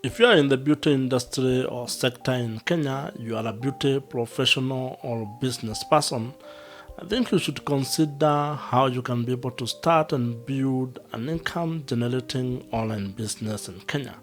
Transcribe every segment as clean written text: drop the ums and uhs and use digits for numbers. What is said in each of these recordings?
If you are in the beauty industry or sector in Kenya, you are a beauty professional or business person, I think you should consider how you can be able to start and build an income generating online business in Kenya.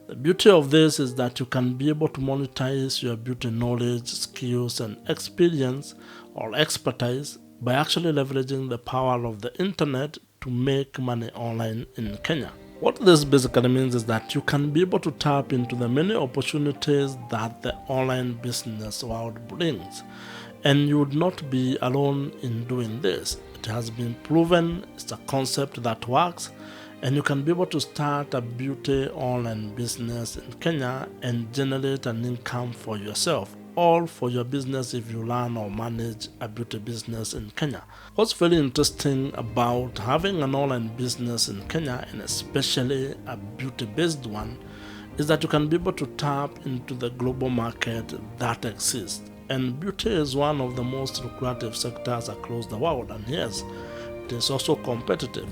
The beauty of this is that you can be able to monetize your beauty knowledge, skills, and experience or expertise by actually leveraging the power of the internet to make money online in Kenya. What this basically means is that you can be able to tap into the many opportunities that the online business world brings. And you would not be alone in doing this. It has been proven, it's a concept that works, and you can be able to start a beauty online business in Kenya and generate an income for yourself, all for your business if you run or manage a beauty business in Kenya. What's very interesting about having an online business in Kenya, and especially a beauty-based one, is that you can be able to tap into the global market that exists. And beauty is one of the most lucrative sectors across the world, and yes, it is also competitive.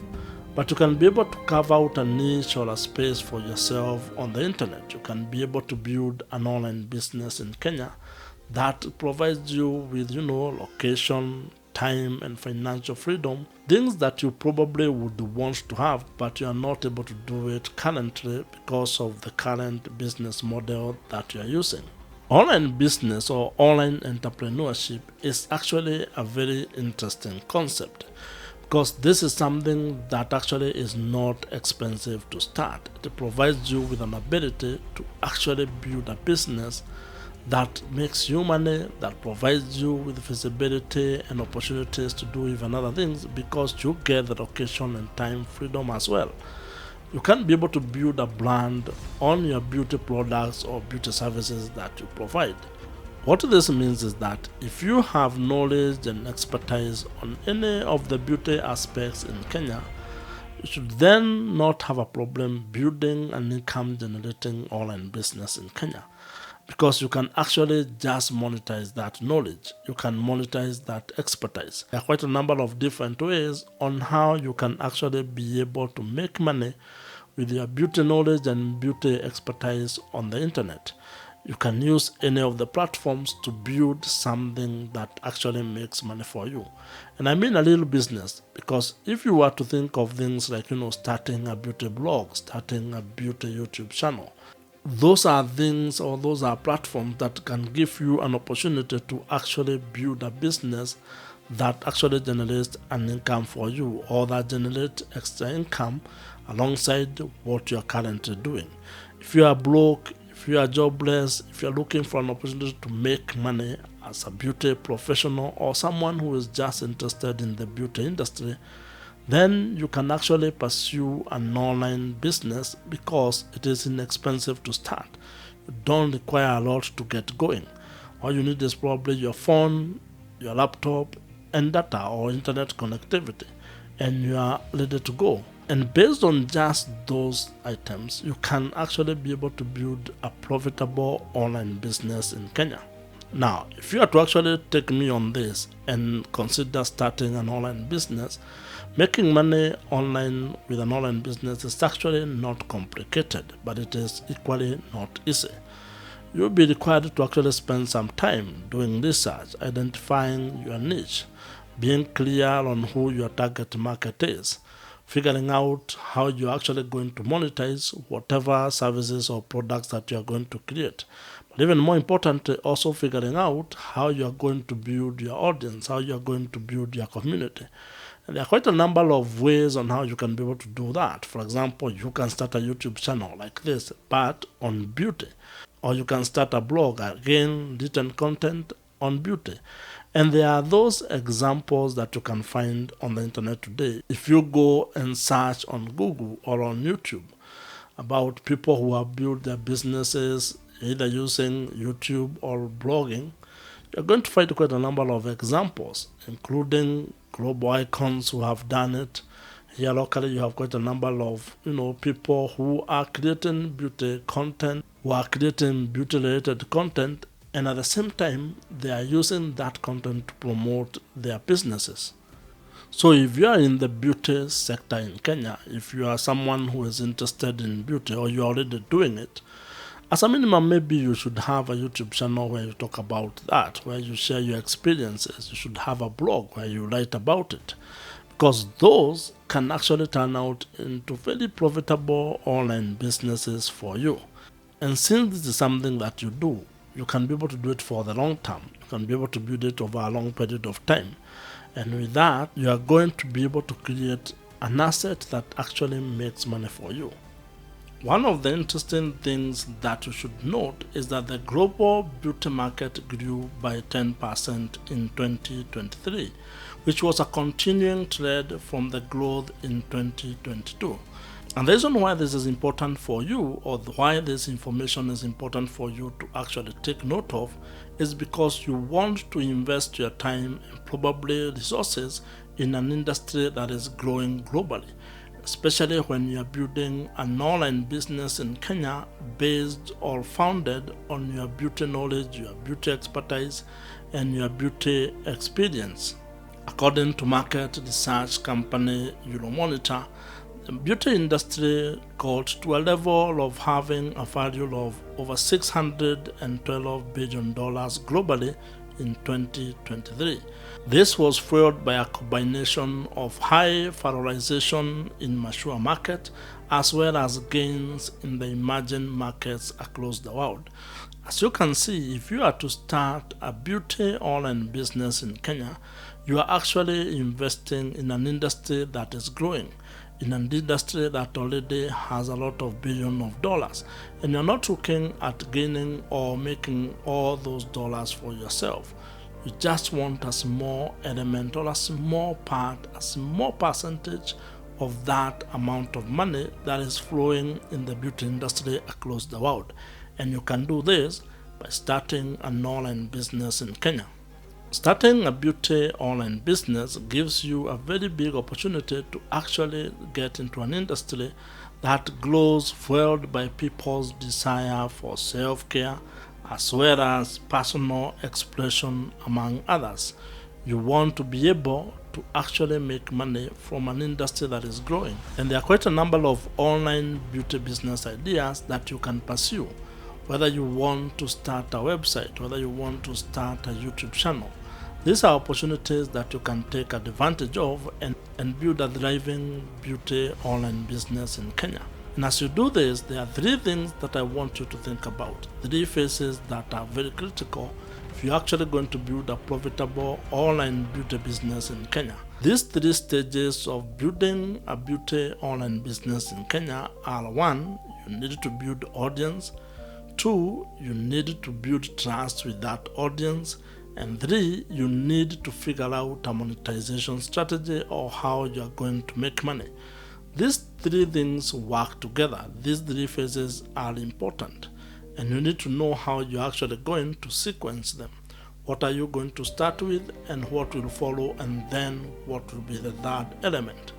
But you can be able to carve out a niche or a space for yourself on the internet. You can be able to build an online business in Kenya that provides you with, location, time, and financial freedom, things that you probably would want to have, but you are not able to do it currently because of the current business model that you are using. Online business or online entrepreneurship is actually a very interesting concept because this is something that actually is not expensive to start. It provides you with an ability to actually build a business that makes you money, that provides you with visibility and opportunities to do even other things because you get the location and time freedom as well. You can be able to build a brand on your beauty products or beauty services that you provide. What this means is that if you have knowledge and expertise on any of the beauty aspects in Kenya, you should then not have a problem building an income generating online business in Kenya because you can actually just monetize that knowledge. You can monetize that expertise. There are quite a number of different ways on how you can actually be able to make money with your beauty knowledge and beauty expertise on the internet. You can use any of the platforms to build something that actually makes money for you. And I mean a little business, because if you were to think of things like, starting a beauty blog, starting a beauty YouTube channel, those are things or those are platforms that can give you an opportunity to actually build a business that actually generates an income for you or that generates extra income alongside what you're currently doing. If you are broke, if you are jobless, if you're looking for an opportunity to make money as a beauty professional or someone who is just interested in the beauty industry, then you can actually pursue an online business because it is inexpensive to start. You don't require a lot to get going. All you need is probably your phone, your laptop, and data or internet connectivity, and you are ready to go. And based on just those items, you can actually be able to build a profitable online business in Kenya. Now, if you are to actually take me on this and consider starting an online business, making money online with an online business is actually not complicated, but it is equally not easy. You'll be required to actually spend some time doing research, identifying your niche, being clear on who your target market is, figuring out how you're actually going to monetize whatever services or products that you're going to create. But even more importantly, also figuring out how you're going to build your audience, how you're going to build your community. And there are quite a number of ways on how you can be able to do that. For example, you can start a YouTube channel like this, but on beauty. Or you can start a blog, again, written content on beauty. And there are those examples that you can find on the internet today. If you go and search on Google or on YouTube about people who have built their businesses either using YouTube or blogging, you're going to find quite a number of examples, including global icons who have done it. Here locally, you have quite a number of people who are creating beauty content, who are creating beauty-related content, and at the same time, they are using that content to promote their businesses. So if you are in the beauty sector in Kenya, if you are someone who is interested in beauty or you're already doing it, as a minimum, maybe you should have a YouTube channel where you talk about that, where you share your experiences. You should have a blog where you write about it, because those can actually turn out into very profitable online businesses for you. And since this is something that you do, you can be able to do it for the long term. You can be able to build it over a long period of time. And with that, you are going to be able to create an asset that actually makes money for you. One of the interesting things that you should note is that the global beauty market grew by 10% in 2023, which was a continuing trend from the growth in 2022. And the reason why this is important for you, or why this information is important for you to actually take note of, is because you want to invest your time and probably resources in an industry that is growing globally, especially when you're building an online business in Kenya based or founded on your beauty knowledge, your beauty expertise, and your beauty experience. According to market research company Euromonitor, the beauty industry got to a level of having a value of over $612 billion globally in 2023. This was fueled by a combination of high valorization in mature markets as well as gains in the emerging markets across the world. As you can see, if you are to start a beauty online business in Kenya, you are actually investing in an industry that is growing, in an industry that already has a lot of billions of dollars, and you're not looking at gaining or making all those dollars for yourself. You just want a small element or a small part, a small percentage of that amount of money that is flowing in the beauty industry across the world. And you can do this by starting an online business in Kenya. Starting a beauty online business gives you a very big opportunity to actually get into an industry that grows fueled by people's desire for self-care as well as personal expression, among others. You want to be able to actually make money from an industry that is growing. And there are quite a number of online beauty business ideas that you can pursue, whether you want to start a website, whether you want to start a YouTube channel. These are opportunities that you can take advantage of and build a thriving beauty online business in Kenya. And as you do this, there are three things that I want you to think about. Three phases that are very critical if you're actually going to build a profitable online beauty business in Kenya. These three stages of building a beauty online business in Kenya are: 1, you need to build audience; 2, you need to build trust with that audience; and 3, you need to figure out a monetization strategy or how you're going to make money. These three things work together. These three phases are important, and you need to know how you're actually going to sequence them. What are you going to start with, and what will follow, and then what will be the third element?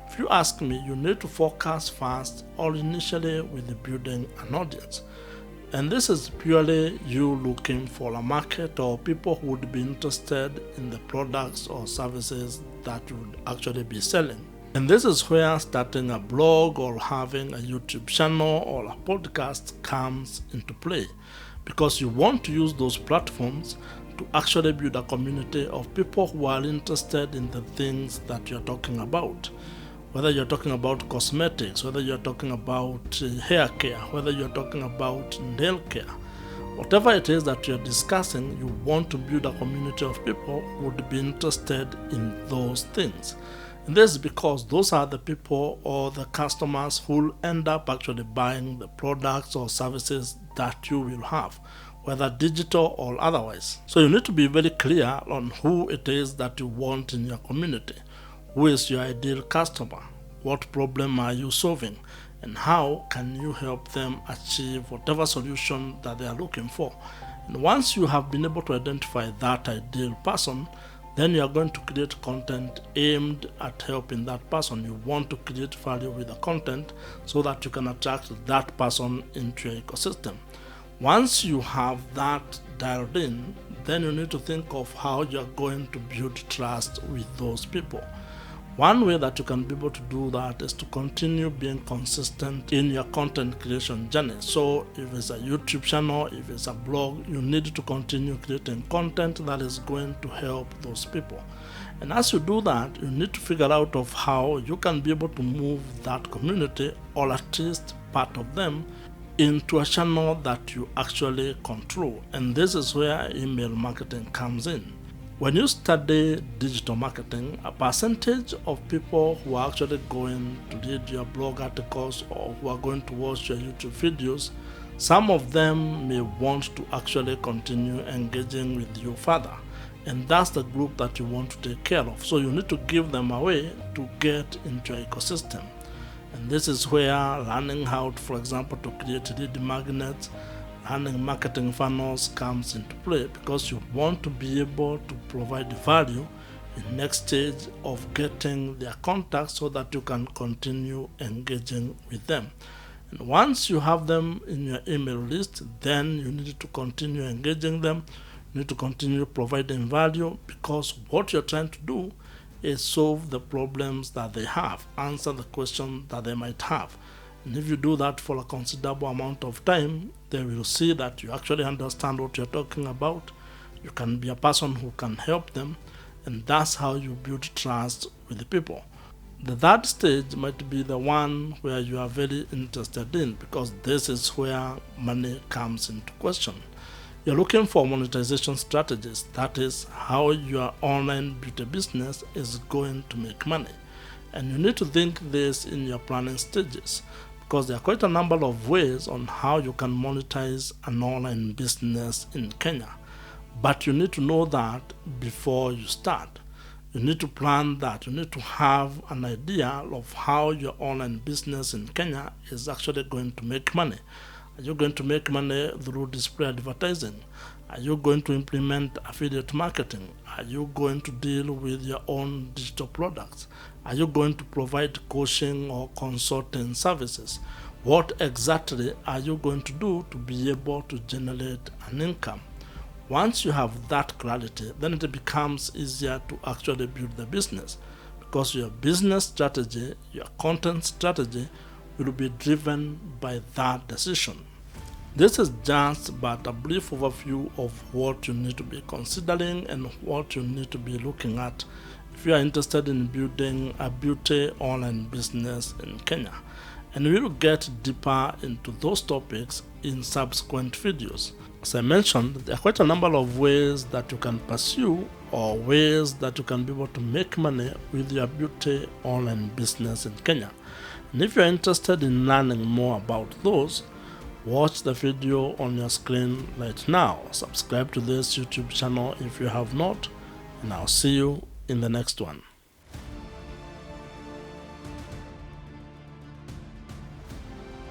If you ask me, you need to focus first or initially with building an audience. And this is purely you looking for a market or people who would be interested in the products or services that you would actually be selling. And this is where starting a blog or having a YouTube channel or a podcast comes into play, because you want to use those platforms to actually build a community of people who are interested in the things that you're talking about. Whether you're talking about cosmetics, whether you're talking about hair care, whether you're talking about nail care, whatever it is that you're discussing, you want to build a community of people who would be interested in those things. And this is because those are the people or the customers who will end up actually buying the products or services that you will have, whether digital or otherwise. So you need to be very clear on who it is that you want in your community. Who is your ideal customer? What problem are you solving? And how can you help them achieve whatever solution that they are looking for? And once you have been able to identify that ideal person, then you are going to create content aimed at helping that person. You want to create value with the content so that you can attract that person into your ecosystem. Once you have that dialed in, then you need to think of how you are going to build trust with those people. One way that you can be able to do that is to continue being consistent in your content creation journey. So if it's a YouTube channel, if it's a blog, you need to continue creating content that is going to help those people. And as you do that, you need to figure out of how you can be able to move that community, or at least part of them, into a channel that you actually control. And this is where email marketing comes in. When you study digital marketing, a percentage of people who are actually going to read your blog articles or who are going to watch your YouTube videos, some of them may want to actually continue engaging with you further. And that's the group that you want to take care of. So you need to give them a way to get into your ecosystem. And this is where learning how, for example, to create lead magnets, learning marketing funnels comes into play, because you want to be able to provide value in the next stage of getting their contacts so that you can continue engaging with them. And once you have them in your email list, then you need to continue engaging them. You need to continue providing value, because what you're trying to do is solve the problems that they have, answer the questions that they might have. And if you do that for a considerable amount of time, they will see that you actually understand what you're talking about. You can be a person who can help them, and that's how you build trust with the people. The third stage might be the one where you are very interested in, because this is where money comes into question. You're looking for monetization strategies, that is, how your online beauty business is going to make money. And you need to think this in your planning stages, because there are quite a number of ways on how you can monetize an online business in Kenya. But you need to know that before you start. You need to plan that. You need to have an idea of how your online business in Kenya is actually going to make money. Are you going to make money through display advertising? Are you going to implement affiliate marketing? Are you going to deal with your own digital products? Are you going to provide coaching or consulting services? What exactly are you going to do to be able to generate an income? Once you have that clarity, then it becomes easier to actually build the business, because your business strategy, your content strategy will be driven by that decision. This is just but a brief overview of what you need to be considering and what you need to be looking at if you are interested in building a beauty online business in Kenya. And we will get deeper into those topics in subsequent videos. As I mentioned, there are quite a number of ways that you can pursue, or ways that you can be able to make money with your beauty online business in Kenya. And if you're interested in learning more about those, watch the video on your screen right now. Subscribe to this YouTube channel if you have not, and I'll see you in the next one.